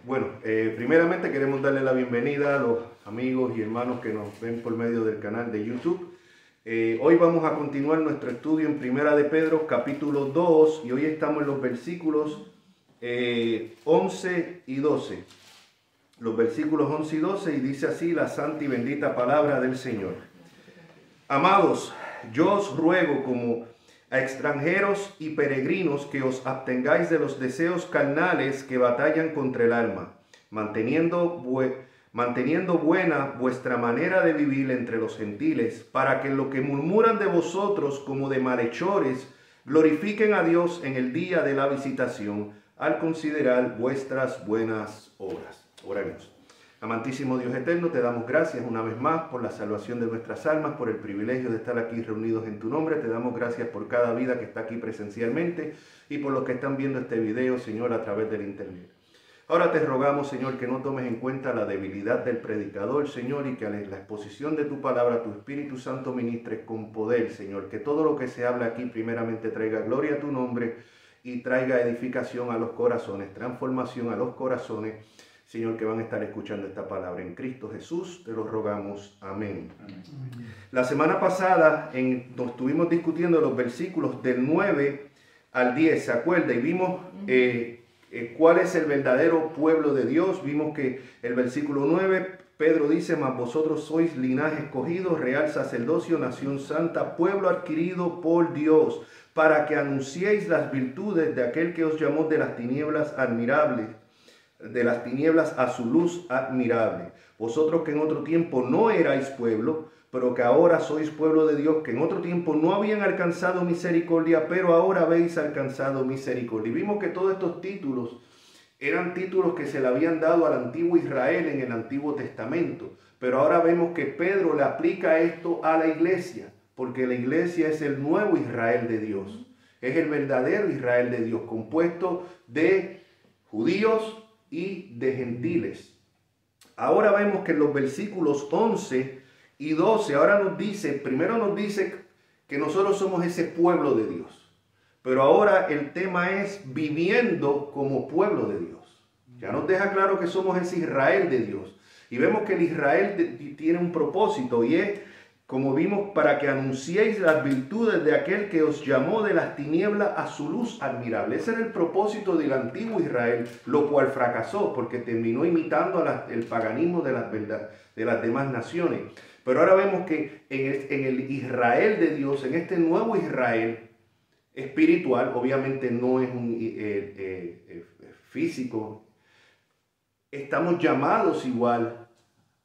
Primeramente queremos darle la bienvenida a los amigos y hermanos que nos ven por medio del canal de YouTube. Hoy vamos a continuar nuestro estudio en Primera de Pedro, capítulo 2, y hoy estamos en los versículos 11 y 12. Los versículos 11 y 12, y dice así la santa y bendita palabra del Señor. Amados, yo os ruego como a extranjeros y peregrinos que os abstengáis de los deseos carnales que batallan contra el alma, manteniendo buena vuestra manera de vivir entre los gentiles, para que lo que murmuran de vosotros como de malhechores glorifiquen a Dios en el día de la visitación, al considerar vuestras buenas obras. Oremos. Amantísimo Dios eterno, te damos gracias una vez más por la salvación de nuestras almas, por el privilegio de estar aquí reunidos en tu nombre. Te damos gracias por cada vida que está aquí presencialmente y por los que están viendo este video, Señor, a través del internet. Ahora te rogamos, Señor, que no tomes en cuenta la debilidad del predicador, Señor, y que a la exposición de tu palabra, tu Espíritu Santo ministre con poder, Señor. Que todo lo que se habla aquí primeramente traiga gloria a tu nombre y traiga edificación a los corazones, transformación a los corazones, Señor, que van a estar escuchando esta palabra. En Cristo Jesús te lo rogamos. Amén. Amén. La semana pasada nos estuvimos discutiendo los versículos del 9 al 10, ¿se acuerda? Y vimos cuál es el verdadero pueblo de Dios. Vimos que el versículo 9, Pedro dice: mas vosotros sois linaje escogido, real sacerdocio, nación santa, pueblo adquirido por Dios, para que anunciéis las virtudes de aquel que os llamó de las tinieblas admirables, de las tinieblas a su luz admirable. Vosotros que en otro tiempo no erais pueblo, pero que ahora sois pueblo de Dios, que en otro tiempo no habían alcanzado misericordia, pero ahora habéis alcanzado misericordia. Y vimos que todos estos títulos eran títulos que se le habían dado al antiguo Israel en el Antiguo Testamento. Pero ahora vemos que Pedro le aplica esto a la iglesia, porque la iglesia es el nuevo Israel de Dios. Es el verdadero Israel de Dios, compuesto de judíos y de gentiles. Ahora vemos que en los versículos 11 y 12, primero nos dice que nosotros somos ese pueblo de Dios. Pero ahora el tema es viviendo como pueblo de Dios. Ya nos deja claro que somos ese Israel de Dios. Y vemos que el Israel tiene un propósito, y es, como vimos, para que anunciéis las virtudes de aquel que os llamó de las tinieblas a su luz admirable. Ese era el propósito del antiguo Israel, lo cual fracasó porque terminó imitando el paganismo de las demás naciones. Pero ahora vemos que en el Israel de Dios, en este nuevo Israel espiritual, obviamente no es un físico, estamos llamados igual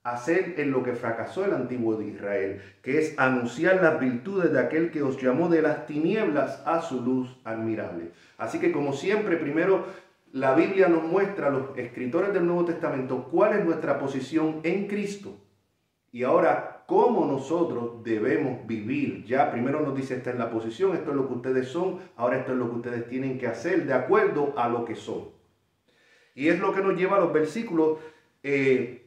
hacer en lo que fracasó el antiguo de Israel, que es anunciar las virtudes de aquel que os llamó de las tinieblas a su luz admirable. Así que, como siempre, primero la Biblia nos muestra, a los escritores del Nuevo Testamento, cuál es nuestra posición en Cristo, y ahora cómo nosotros debemos vivir. Ya primero nos dice: esta es la posición, esto es lo que ustedes son, ahora esto es lo que ustedes tienen que hacer de acuerdo a lo que son. Y es lo que nos lleva a los versículos que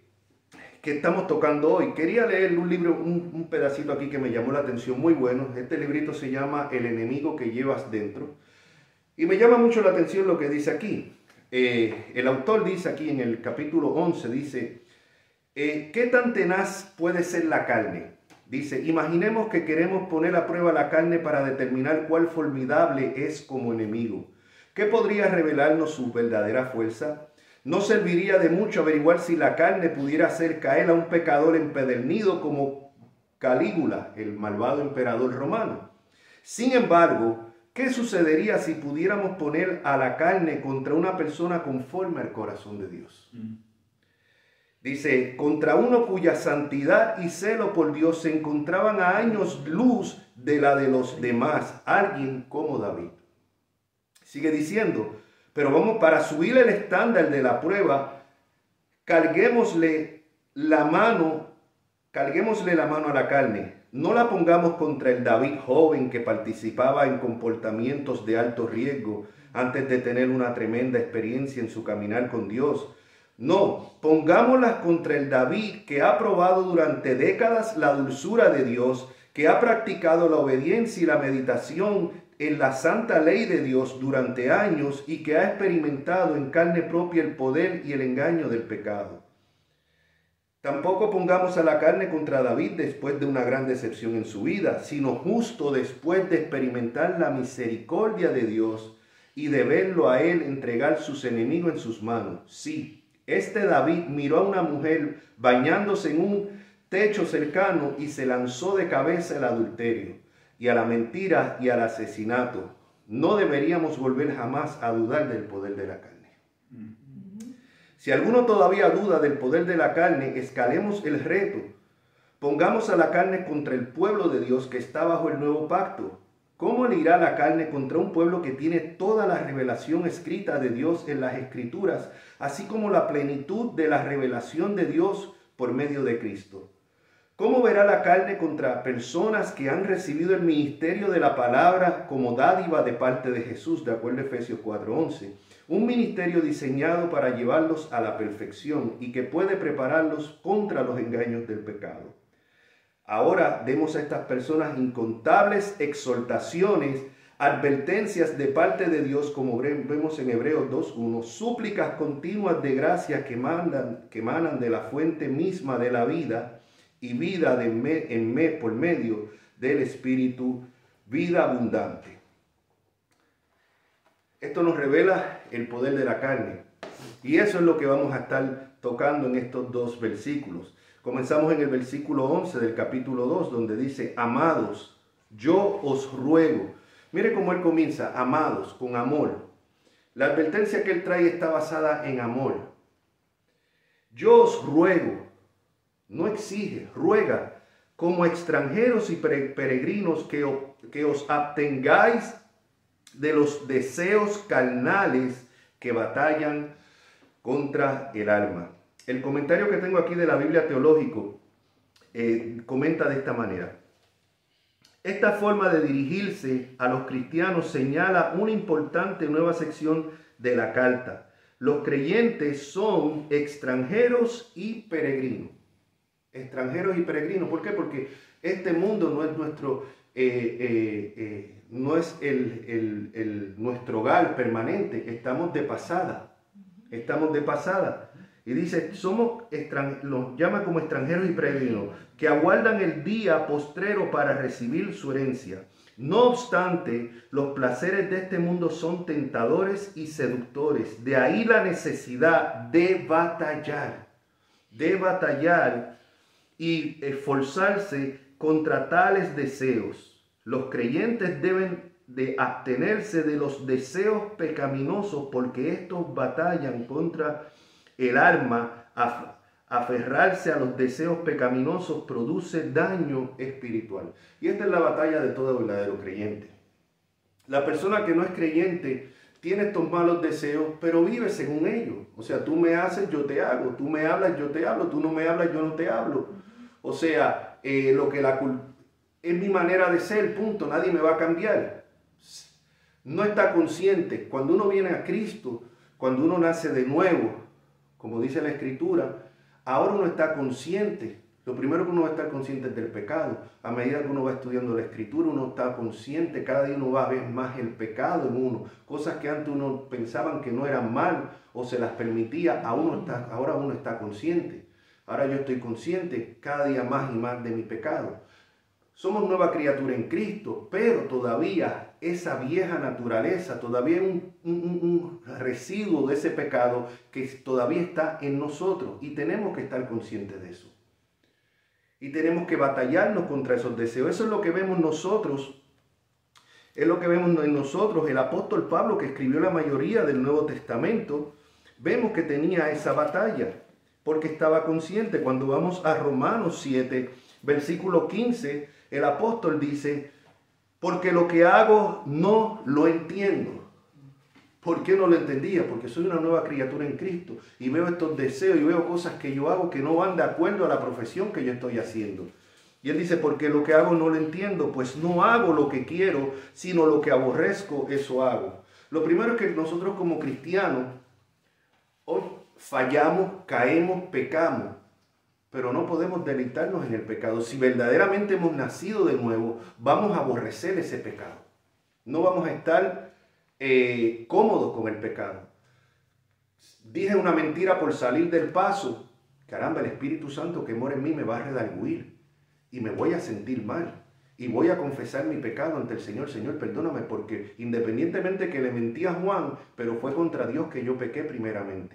estamos tocando hoy. Quería leer un libro, un pedacito aquí que me llamó la atención, muy bueno. Este librito se llama El enemigo que llevas dentro. Y me llama mucho la atención lo que dice aquí. El autor dice aquí en el capítulo 11, dice: ¿qué tan tenaz puede ser la carne? Dice: imaginemos que queremos poner a prueba la carne para determinar cuál formidable es como enemigo. ¿Qué podría revelarnos su verdadera fuerza? No serviría de mucho averiguar si la carne pudiera hacer caer a un pecador empedernido como Calígula, el malvado emperador romano. Sin embargo, ¿qué sucedería si pudiéramos poner a la carne contra una persona conforme al corazón de Dios? Dice: contra uno cuya santidad y celo por Dios se encontraban a años luz de la de los demás, alguien como David. Sigue diciendo: pero vamos, para subir el estándar de la prueba, carguémosle la mano a la carne. No la pongamos contra el David joven que participaba en comportamientos de alto riesgo antes de tener una tremenda experiencia en su caminar con Dios. No, pongámoslas contra el David que ha probado durante décadas la dulzura de Dios, que ha practicado la obediencia y la meditación en la santa ley de Dios durante años y que ha experimentado en carne propia el poder y el engaño del pecado. Tampoco pongamos a la carne contra David después de una gran decepción en su vida, sino justo después de experimentar la misericordia de Dios y de verlo a él entregar sus enemigos en sus manos. Sí, este David miró a una mujer bañándose en un techo cercano y se lanzó de cabeza al adulterio y a la mentira y al asesinato. No deberíamos volver jamás a dudar del poder de la carne. Si alguno todavía duda del poder de la carne, escalemos el reto. Pongamos a la carne contra el pueblo de Dios que está bajo el nuevo pacto. ¿Cómo le irá la carne contra un pueblo que tiene toda la revelación escrita de Dios en las Escrituras, así como la plenitud de la revelación de Dios por medio de Cristo? ¿Cómo verá la carne contra personas que han recibido el ministerio de la palabra como dádiva de parte de Jesús, de acuerdo a Efesios 4:11? Un ministerio diseñado para llevarlos a la perfección y que puede prepararlos contra los engaños del pecado. Ahora demos a estas personas incontables exhortaciones, advertencias de parte de Dios, como vemos en Hebreos 2:1, súplicas continuas de gracia que emanan de la fuente misma de la vida y vida por medio del Espíritu, vida abundante. Esto nos revela el poder de la carne. Y eso es lo que vamos a estar tocando en estos dos versículos. Comenzamos en el versículo 11 del capítulo 2, donde dice, amados, yo os ruego. Mire cómo él comienza, amados, con amor. La advertencia que él trae está basada en amor. Yo os ruego, no exige, ruega, como extranjeros y peregrinos que os abstengáis de los deseos carnales que batallan contra el alma. El comentario que tengo aquí de la Biblia Teológico comenta de esta manera. Esta forma de dirigirse a los cristianos señala una importante nueva sección de la carta. Los creyentes son extranjeros y peregrinos. Extranjeros y peregrinos. ¿Por qué? Porque este mundo no es nuestro no es nuestro hogar permanente. Estamos de pasada. Estamos de pasada. Y dice, los llama como extranjeros y peregrinos, que aguardan el día postrero para recibir su herencia. No obstante, los placeres de este mundo son tentadores y seductores. De ahí la necesidad de batallar y esforzarse contra tales deseos. Los creyentes deben de abstenerse de los deseos pecaminosos porque estos batallan contra el alma. Aferrarse a los deseos pecaminosos produce daño espiritual. Y esta es la batalla de todo verdadero creyente. La persona que no es creyente tiene estos malos deseos, pero vive según ellos. O sea, tú me haces, yo te hago. Tú me hablas, yo te hablo. Tú no me hablas, yo no te hablo. O sea, es mi manera de ser, punto. Nadie me va a cambiar. No está consciente. Cuando uno viene a Cristo, cuando uno nace de nuevo, como dice la Escritura, ahora uno está consciente. Lo primero que uno va a estar consciente es del pecado. A medida que uno va estudiando la Escritura, uno está consciente. Cada día uno va a ver más el pecado en uno. Cosas que antes uno pensaban que no eran mal o se las permitía, ahora uno está consciente. Ahora yo estoy consciente cada día más y más de mi pecado. Somos nueva criatura en Cristo, pero todavía esa vieja naturaleza, todavía hay un residuo de ese pecado que todavía está en nosotros y tenemos que estar conscientes de eso. Y tenemos que batallarnos contra esos deseos. Eso es lo que vemos nosotros. Es lo que vemos en nosotros. El apóstol Pablo, que escribió la mayoría del Nuevo Testamento, vemos que tenía esa batalla porque estaba consciente. Cuando vamos a Romanos 7, versículo 15, el apóstol dice, porque lo que hago no lo entiendo. ¿Por qué no lo entendía? Porque soy una nueva criatura en Cristo y veo estos deseos y veo cosas que yo hago que no van de acuerdo a la profesión que yo estoy haciendo. Y él dice, porque lo que hago no lo entiendo, pues no hago lo que quiero, sino lo que aborrezco, eso hago. Lo primero es que nosotros como cristianos hoy fallamos, caemos, pecamos, pero no podemos deleitarnos en el pecado. Si verdaderamente hemos nacido de nuevo, vamos a aborrecer ese pecado. No vamos a estar cómodos con el pecado. Dije una mentira por salir del paso. Caramba, el Espíritu Santo que mora en mí me va a redarguir y me voy a sentir mal. Y voy a confesar mi pecado ante el Señor. Señor, perdóname, porque independientemente que le mentí a Juan, pero fue contra Dios que yo pequé primeramente.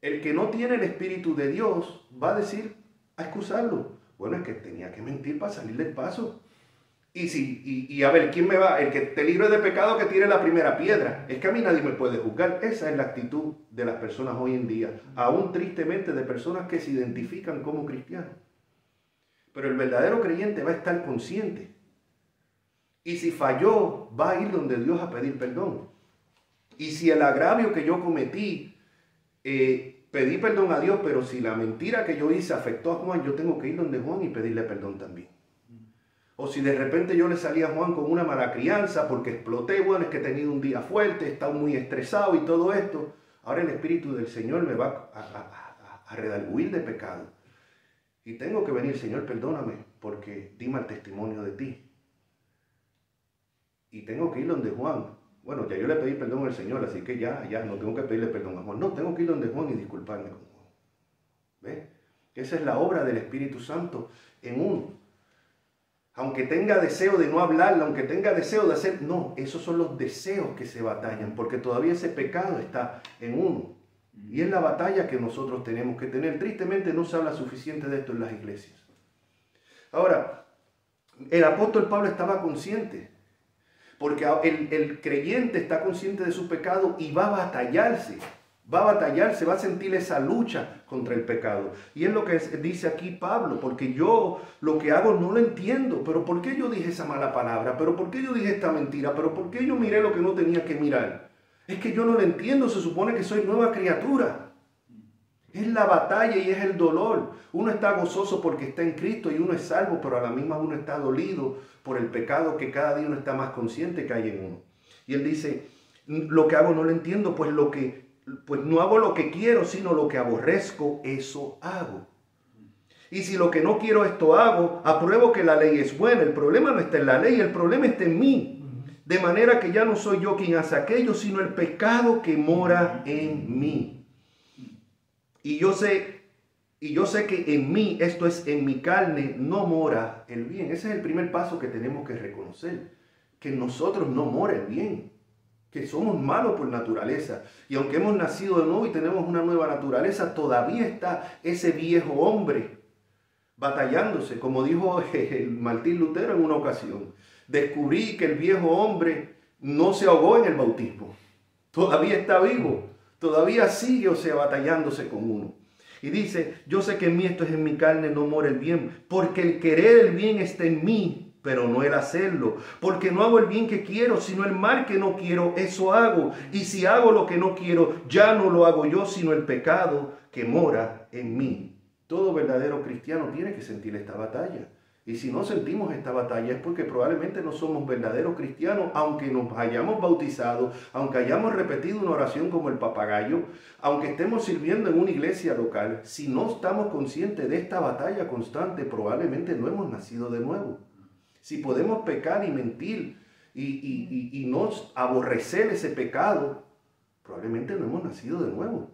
El que no tiene el Espíritu de Dios va a decir, a excusarlo. Bueno, es que tenía que mentir para salir del paso. Y a ver, ¿quién me va? El que te libre de pecado que tire la primera piedra. Es que a mí nadie me puede juzgar. Esa es la actitud de las personas hoy en día. Aún tristemente de personas que se identifican como cristianos. Pero el verdadero creyente va a estar consciente. Y si falló, va a ir donde Dios a pedir perdón. Y si el agravio que yo cometí, pedí perdón a Dios, pero si la mentira que yo hice afectó a Juan, yo tengo que ir donde Juan y pedirle perdón también. O si de repente yo le salí a Juan con una mala crianza porque exploté, bueno, es que he tenido un día fuerte, he estado muy estresado y todo esto. Ahora el Espíritu del Señor me va a redarguir de pecado. Y tengo que venir, Señor, perdóname, porque di mal testimonio de ti. Y tengo que ir donde Juan. Bueno, ya yo le pedí perdón al Señor, así que ya, no tengo que pedirle perdón a Juan. No, tengo que ir donde Juan y disculparme con Juan. ¿Ves? Esa es la obra del Espíritu Santo en uno. Aunque tenga deseo de no hablarle, aunque tenga deseo de hacer... No, esos son los deseos que se batallan, porque todavía ese pecado está en uno. Y es la batalla que nosotros tenemos que tener. Tristemente no se habla suficiente de esto en las iglesias. Ahora, el apóstol Pablo estaba consciente, porque el creyente está consciente de su pecado y va a batallarse, va a sentir esa lucha contra el pecado. Y es lo que dice aquí Pablo, porque yo lo que hago no lo entiendo, pero ¿por qué yo dije esa mala palabra? ¿Pero por qué yo dije esta mentira? ¿Pero por qué yo miré lo que no tenía que mirar? Es que yo no lo entiendo, se supone que soy nueva criatura. Es la batalla y es el dolor. Uno está gozoso porque está en Cristo y uno es salvo, pero a la misma uno está dolido por el pecado que cada día uno está más consciente que hay en uno. Y él dice, lo que hago no lo entiendo, pues no hago lo que quiero, sino lo que aborrezco, eso hago. Y si lo que no quiero esto hago, apruebo que la ley es buena. El problema no está en la ley, el problema está en mí. De manera que ya no soy yo quien hace aquello, sino el pecado que mora en mí. Y yo sé que en mí, esto es en mi carne, no mora el bien. Ese es el primer paso que tenemos que reconocer. Que en nosotros no mora el bien. Que somos malos por naturaleza. Y aunque hemos nacido de nuevo y tenemos una nueva naturaleza, todavía está ese viejo hombre batallándose. Como dijo Martín Lutero en una ocasión. Descubrí que el viejo hombre no se ahogó en el bautismo. Todavía está vivo. Todavía sigue, o sea, batallándose con uno. Y dice, yo sé que en mí, esto es en mi carne, no mora el bien. Porque el querer el bien está en mí, pero no el hacerlo. Porque no hago el bien que quiero, sino el mal que no quiero, eso hago. Y si hago lo que no quiero, ya no lo hago yo, sino el pecado que mora en mí. Todo verdadero cristiano tiene que sentir esta batalla. Y si no sentimos esta batalla es porque probablemente no somos verdaderos cristianos, aunque nos hayamos bautizado, aunque hayamos repetido una oración como el papagayo, aunque estemos sirviendo en una iglesia local. Si no estamos conscientes de esta batalla constante, probablemente no hemos nacido de nuevo. Si podemos pecar y mentir y no aborrecer ese pecado, probablemente no hemos nacido de nuevo.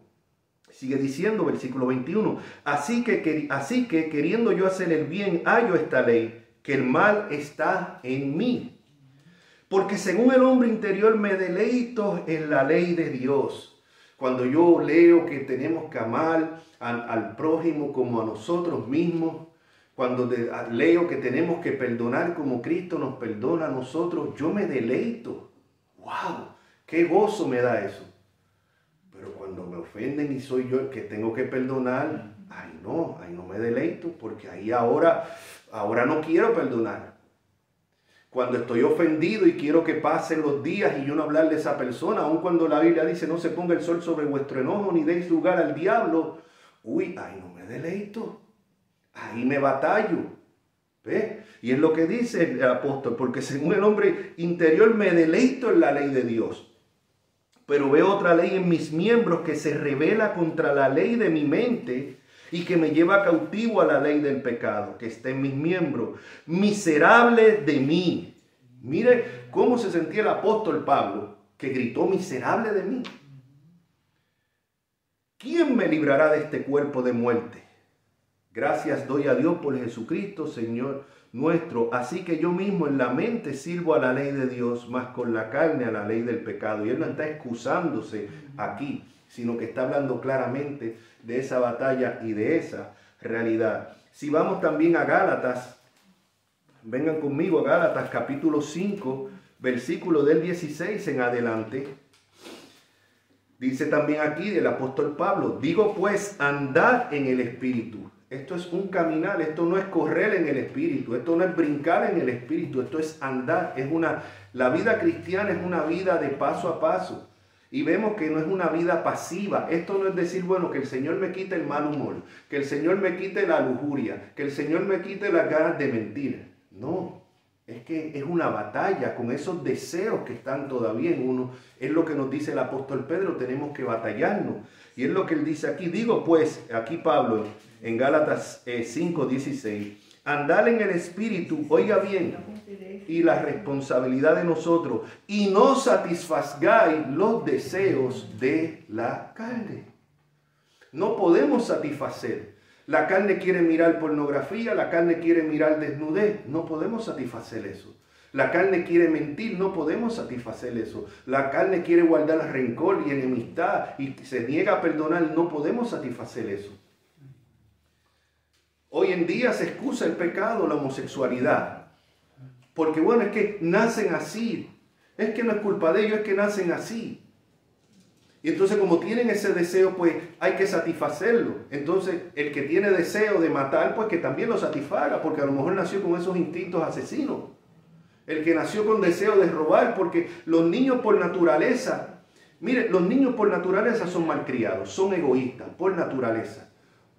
Sigue diciendo, versículo 21, así que queriendo yo hacer el bien, hallo esta ley, que el mal está en mí. Porque según el hombre interior me deleito en la ley de Dios. Cuando yo leo que tenemos que amar al prójimo como a nosotros mismos, cuando leo que tenemos que perdonar como Cristo nos perdona a nosotros, yo me deleito. ¡Wow! ¡Qué gozo me da eso! Pero cuando me ofenden y soy yo el que tengo que perdonar, ahí no me deleito, porque ahí ahora no quiero perdonar. Cuando estoy ofendido y quiero que pasen los días y yo no hablarle a esa persona, aun cuando la Biblia dice no se ponga el sol sobre vuestro enojo ni deis lugar al diablo, ahí no me deleito, ahí me batallo. ¿Ves? Y es lo que dice el apóstol, porque según el hombre interior me deleito en la ley de Dios. Pero veo otra ley en mis miembros que se rebela contra la ley de mi mente y que me lleva cautivo a la ley del pecado que está en mis miembros. Miserable de mí. Mire, cómo se sentía el apóstol Pablo, que gritó: miserable de mí. ¿Quién me librará de este cuerpo de muerte? Gracias doy a Dios por Jesucristo, Señor nuestro. Así que yo mismo en la mente sirvo a la ley de Dios, más con la carne a la ley del pecado. Y él no está excusándose aquí, sino que está hablando claramente de esa batalla y de esa realidad. Si vamos también a Gálatas, vengan conmigo a Gálatas capítulo 5, versículo del 16 en adelante. Dice también aquí el apóstol Pablo: digo pues, andad en el Espíritu. Esto es un caminar, esto no es correr en el Espíritu, esto no es brincar en el Espíritu, esto es andar. La vida cristiana es una vida de paso a paso. Y vemos que no es una vida pasiva. Esto no es decir, bueno, que el Señor me quite el mal humor, que el Señor me quite la lujuria, que el Señor me quite las ganas de mentir. No, es que es una batalla con esos deseos que están todavía en uno. Es lo que nos dice el apóstol Pedro, tenemos que batallarnos. Y es lo que él dice aquí. Digo pues, aquí Pablo, en Gálatas 5:16, andad en el Espíritu, oiga bien, y la responsabilidad de nosotros, y no satisfagáis los deseos de la carne. No podemos satisfacer. La carne quiere mirar pornografía, la carne quiere mirar desnudez. No podemos satisfacer eso. La carne quiere mentir, no podemos satisfacer eso. La carne quiere guardar rencor y enemistad y se niega a perdonar, no podemos satisfacer eso. Hoy en día se excusa el pecado, la homosexualidad. Porque bueno, es que nacen así. Es que no es culpa de ellos, es que nacen así. Y entonces como tienen ese deseo, pues hay que satisfacerlo. Entonces el que tiene deseo de matar, pues que también lo satisfaga, porque a lo mejor nació con esos instintos asesinos. El que nació con deseo de robar, porque los niños por naturaleza, mire, los niños por naturaleza son malcriados, son egoístas, por naturaleza.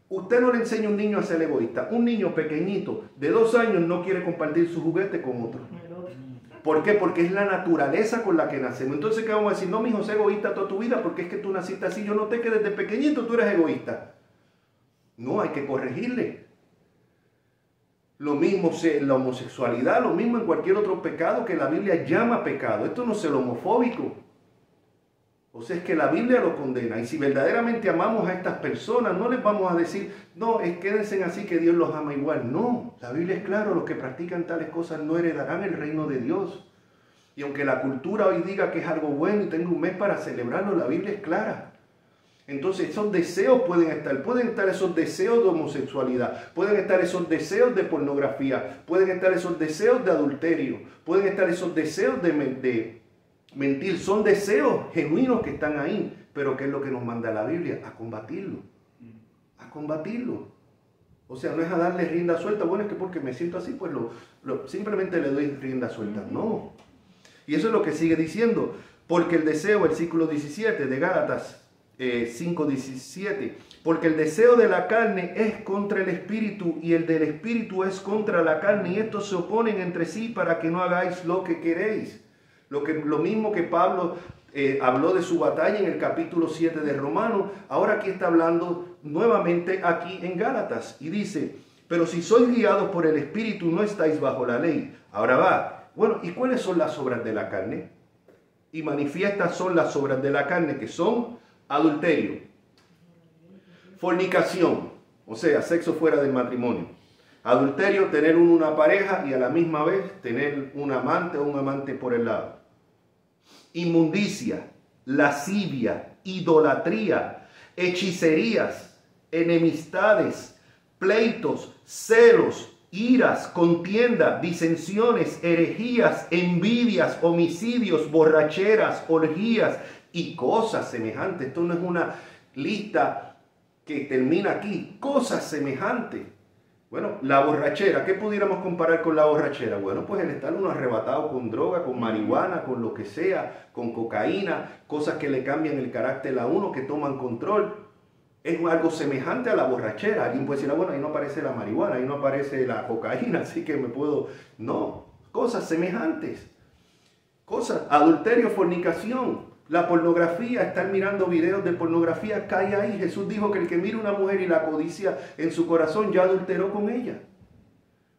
Usted no le enseña a un niño a ser egoísta. Un niño pequeñito de 2 años no quiere compartir su juguete con otro. ¿Por qué? Porque es la naturaleza con la que nacemos. Entonces, ¿qué vamos a decir? No, mi hijo, sé egoísta toda tu vida porque es que tú naciste así. Yo noté que desde pequeñito tú eres egoísta. No, hay que corregirle. Lo mismo en la homosexualidad, lo mismo en cualquier otro pecado que la Biblia llama pecado. Esto no es el homofóbico. O sea, es que la Biblia lo condena. Y si verdaderamente amamos a estas personas, no les vamos a decir, no, quédense así que Dios los ama igual. No, la Biblia es claro, los que practican tales cosas no heredarán el reino de Dios. Y aunque la cultura hoy diga que es algo bueno y tengo un mes para celebrarlo, la Biblia es clara. Entonces esos deseos pueden estar esos deseos de homosexualidad, pueden estar esos deseos de pornografía, pueden estar esos deseos de adulterio, pueden estar esos deseos de mentir. Son deseos genuinos que están ahí, pero ¿qué es lo que nos manda la Biblia? A combatirlo, a combatirlo. O sea, no es a darle rienda suelta, bueno, es que porque me siento así, pues simplemente le doy rienda suelta. No. Y eso es lo que sigue diciendo, porque el deseo, versículo 17 de Gálatas 5:17, porque el deseo de la carne es contra el espíritu y el del espíritu es contra la carne, y estos se oponen entre sí para que no hagáis lo que queréis. Lo mismo que Pablo habló de su batalla en el capítulo 7 de Romanos, ahora aquí está hablando nuevamente aquí en Gálatas y dice, pero si sois guiados por el espíritu no estáis bajo la ley. Ahora va, bueno, ¿y cuáles son las obras de la carne? Y manifiestas son las obras de la carne, que son adulterio, fornicación, o sea, sexo fuera del matrimonio. Adulterio, tener una pareja y a la misma vez tener un amante o un amante por el lado. Inmundicia, lascivia, idolatría, hechicerías, enemistades, pleitos, celos, iras, contienda, disensiones, herejías, envidias, homicidios, borracheras, orgías y cosas semejantes. Esto no es una lista que termina aquí, cosas semejantes. Bueno, la borrachera, ¿qué pudiéramos comparar con la borrachera? Bueno, pues el estar uno arrebatado con droga, con marihuana, con lo que sea, con cocaína, cosas que le cambian el carácter a uno, que toman control. Es algo semejante a la borrachera. Alguien puede decir, bueno, ahí no aparece la marihuana, ahí no aparece la cocaína, así que me puedo... No, cosas semejantes. Cosas, adulterio, fornicación. La pornografía, estar mirando videos de pornografía, cae ahí. Jesús dijo que el que mira una mujer y la codicia en su corazón ya adulteró con ella.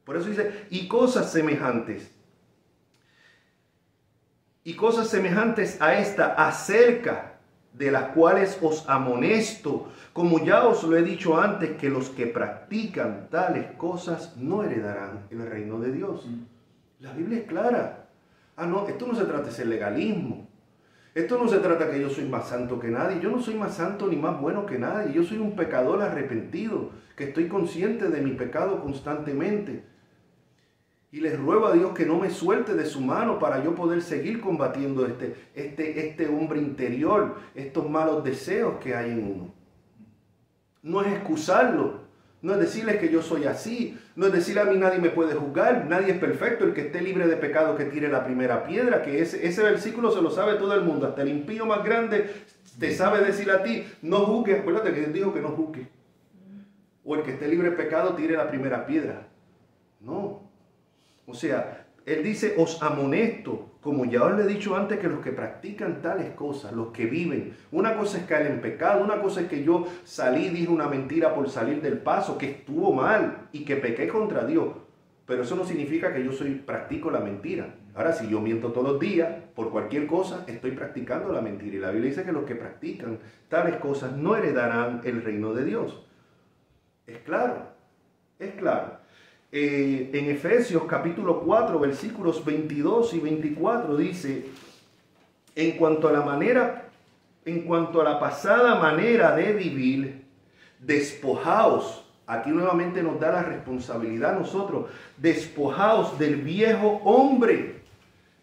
Por eso dice, y cosas semejantes. y cosas semejantes a esta, acerca de las cuales os amonesto, como ya os lo he dicho antes, que los que practican tales cosas no heredarán el reino de Dios. La Biblia es clara. No, esto no se trata de ser legalismo. Esto no se trata que yo soy más santo que nadie. Yo no soy más santo ni más bueno que nadie. Yo soy un pecador arrepentido, que estoy consciente de mi pecado constantemente. Y les ruego a Dios que no me suelte de su mano para yo poder seguir combatiendo este hombre interior, estos malos deseos que hay en uno. No es excusarlo, no es decirles que yo soy así, no es decirle a mí nadie me puede juzgar, nadie es perfecto, el que esté libre de pecado que tire la primera piedra, que ese versículo se lo sabe todo el mundo, hasta el impío más grande te sabe decir a ti, no juzgues, acuérdate que Dios dijo que no juzgues, o el que esté libre de pecado tire la primera piedra. No. O sea, él dice, os amonesto, como ya os le he dicho antes, que los que practican tales cosas, los que viven, una cosa es caer en pecado, una cosa es que yo salí, dije una mentira por salir del paso, que estuvo mal y que pequé contra Dios, pero eso no significa que yo practico la mentira. Ahora, si yo miento todos los días, por cualquier cosa, estoy practicando la mentira. Y la Biblia dice que los que practican tales cosas no heredarán el reino de Dios. Es claro, es claro. En Efesios capítulo 4 versículos 22 y 24 dice, en cuanto a la pasada manera de vivir, despojaos. Aquí nuevamente nos da la responsabilidad a nosotros, despojaos del viejo hombre,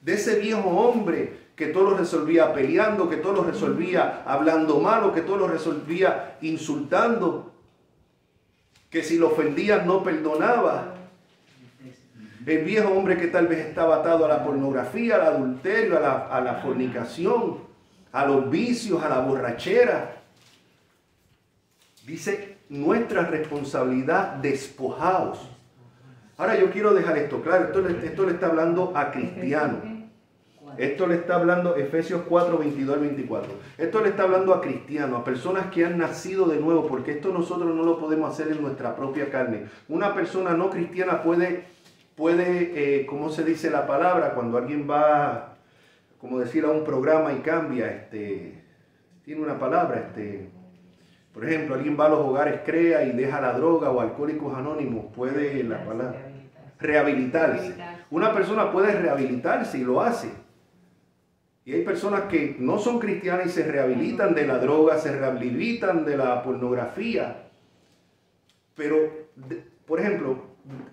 de ese viejo hombre que todo lo resolvía peleando, que todo lo resolvía hablando malo, que todo lo resolvía insultando, que si lo ofendía no perdonaba. El viejo hombre que tal vez estaba atado a la pornografía, al adulterio, a la fornicación, a los vicios, a la borrachera. Dice, nuestra responsabilidad, despojaos. Ahora yo quiero dejar esto claro, esto le está hablando a cristianos. Esto le está hablando, Efesios 4, 22 al 24. Esto le está hablando a cristianos, a personas que han nacido de nuevo, porque esto nosotros no lo podemos hacer en nuestra propia carne. Una persona no cristiana puede, ¿cómo se dice la palabra? Cuando alguien va, como decir, a un programa y cambia, tiene una palabra, por ejemplo, alguien va a los hogares CREA y deja la droga o Alcohólicos Anónimos, puede, la palabra, rehabilitarse. Una persona puede rehabilitarse y lo hace. Y hay personas que no son cristianas y se rehabilitan de la droga, se rehabilitan de la pornografía. Pero, por ejemplo,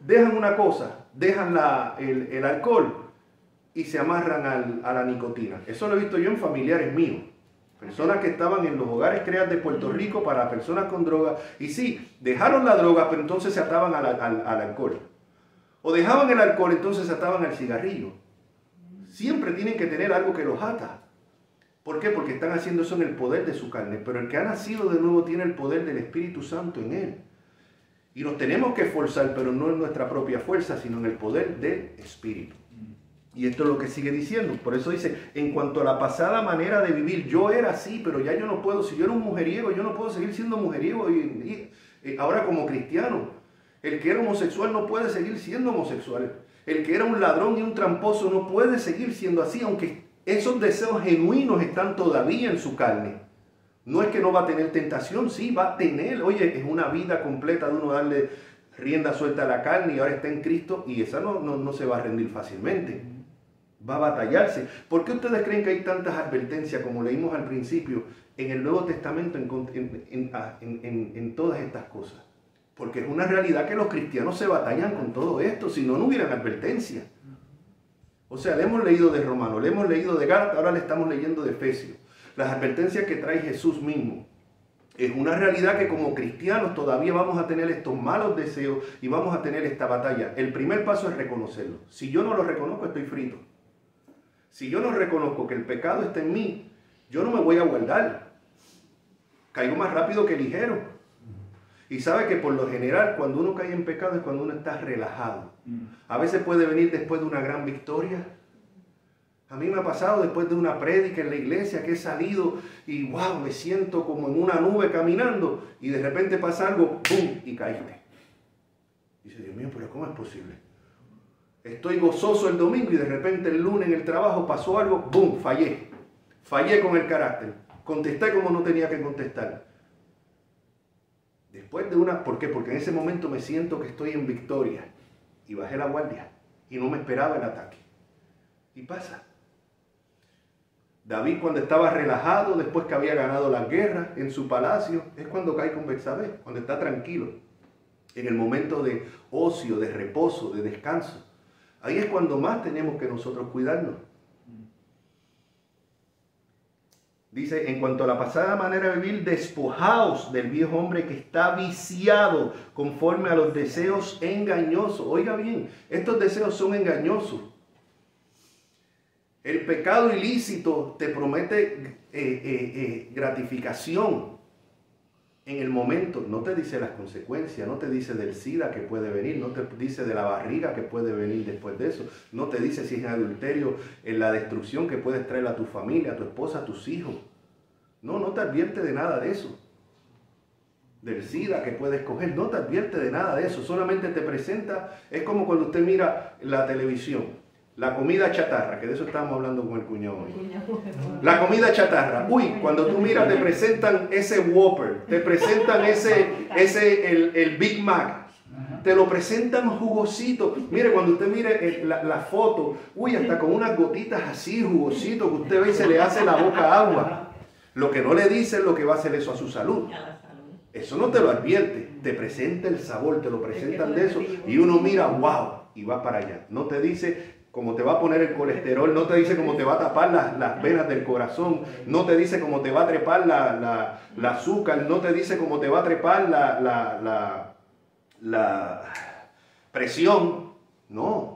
dejan una cosa, dejan el alcohol y se amarran a la nicotina. Eso lo he visto yo en familiares míos. Personas que estaban en los hogares CREA de Puerto Rico para personas con droga. Y sí, dejaron la droga, pero entonces se ataban al alcohol. O dejaban el alcohol, entonces se ataban al cigarrillo. Siempre tienen que tener algo que los ata. ¿Por qué? Porque están haciendo eso en el poder de su carne. Pero el que ha nacido de nuevo tiene el poder del Espíritu Santo en él. Y nos tenemos que esforzar, pero no en nuestra propia fuerza, sino en el poder del Espíritu. Y esto es lo que sigue diciendo. Por eso dice, en cuanto a la pasada manera de vivir, yo era así, pero ya yo no puedo. Si yo era un mujeriego, yo no puedo seguir siendo mujeriego. Y ahora como cristiano, el que era homosexual no puede seguir siendo homosexual. El que era un ladrón y un tramposo no puede seguir siendo así, aunque esos deseos genuinos están todavía en su carne. No es que no va a tener tentación, sí, va a tener. Oye, es una vida completa de uno darle rienda suelta a la carne y ahora está en Cristo y esa no se va a rendir fácilmente. Va a batallarse. ¿Por qué ustedes creen que hay tantas advertencias, como leímos al principio, en el Nuevo Testamento en todas estas cosas? Porque es una realidad que los cristianos se batallan con todo esto, si no, no hubieran advertencia. O sea, le hemos leído de Romanos, le hemos leído de Gálatas, ahora le estamos leyendo de Efesios. Las advertencias que trae Jesús mismo. Es una realidad que como cristianos todavía vamos a tener estos malos deseos y vamos a tener esta batalla. El primer paso es reconocerlo. Si yo no lo reconozco, estoy frito. Si yo no reconozco que el pecado está en mí, yo no me voy a guardar. Caigo más rápido que ligero. Y sabe que por lo general, cuando uno cae en pecado es cuando uno está relajado. A veces puede venir después de una gran victoria. A mí me ha pasado después de una prédica en la iglesia que he salido y wow, me siento como en una nube caminando y de repente pasa algo, ¡pum! Y caíste. Dice, Dios mío, pero ¿cómo es posible? Estoy gozoso el domingo y de repente el lunes en el trabajo pasó algo, ¡boom! Fallé. Fallé con el carácter. Contesté como no tenía que contestar. Después de ¿por qué? Porque en ese momento me siento que estoy en victoria. Y bajé la guardia. Y no me esperaba el ataque. Y pasa. David, cuando estaba relajado, después que había ganado la guerra en su palacio, es cuando cae con Betsabé, cuando está tranquilo. En el momento de ocio, de reposo, de descanso. Ahí es cuando más tenemos que nosotros cuidarnos. Dice, en cuanto a la pasada manera de vivir, despojaos del viejo hombre que está viciado conforme a los deseos engañosos. Oiga bien, estos deseos son engañosos. El pecado ilícito te promete gratificación en el momento. No te dice las consecuencias, no te dice del SIDA que puede venir, no te dice de la barriga que puede venir después de eso, no te dice si es adulterio, en la destrucción que puedes traer a tu familia, a tu esposa, a tus hijos. No te advierte de nada de eso. Del SIDA que puedes coger, no te advierte de nada de eso, solamente te presenta, es como cuando usted mira la televisión. La comida chatarra, que de eso estábamos hablando con el cuñado hoy. La comida chatarra. Uy, cuando tú miras te presentan ese Whopper, te presentan el Big Mac, te lo presentan jugosito. Mire, cuando usted mire la foto, uy, hasta con unas gotitas así, jugosito, que usted ve y se le hace la boca agua. Lo que no le dice es lo que va a hacer eso a su salud. Eso no te lo advierte, te presenta el sabor, te lo presentan de eso y uno mira, wow, y va para allá. No te dice cómo te va a poner el colesterol, no te dice cómo te va a tapar las venas del corazón, no te dice cómo te va a trepar la azúcar, no te dice cómo te va a trepar la presión. No,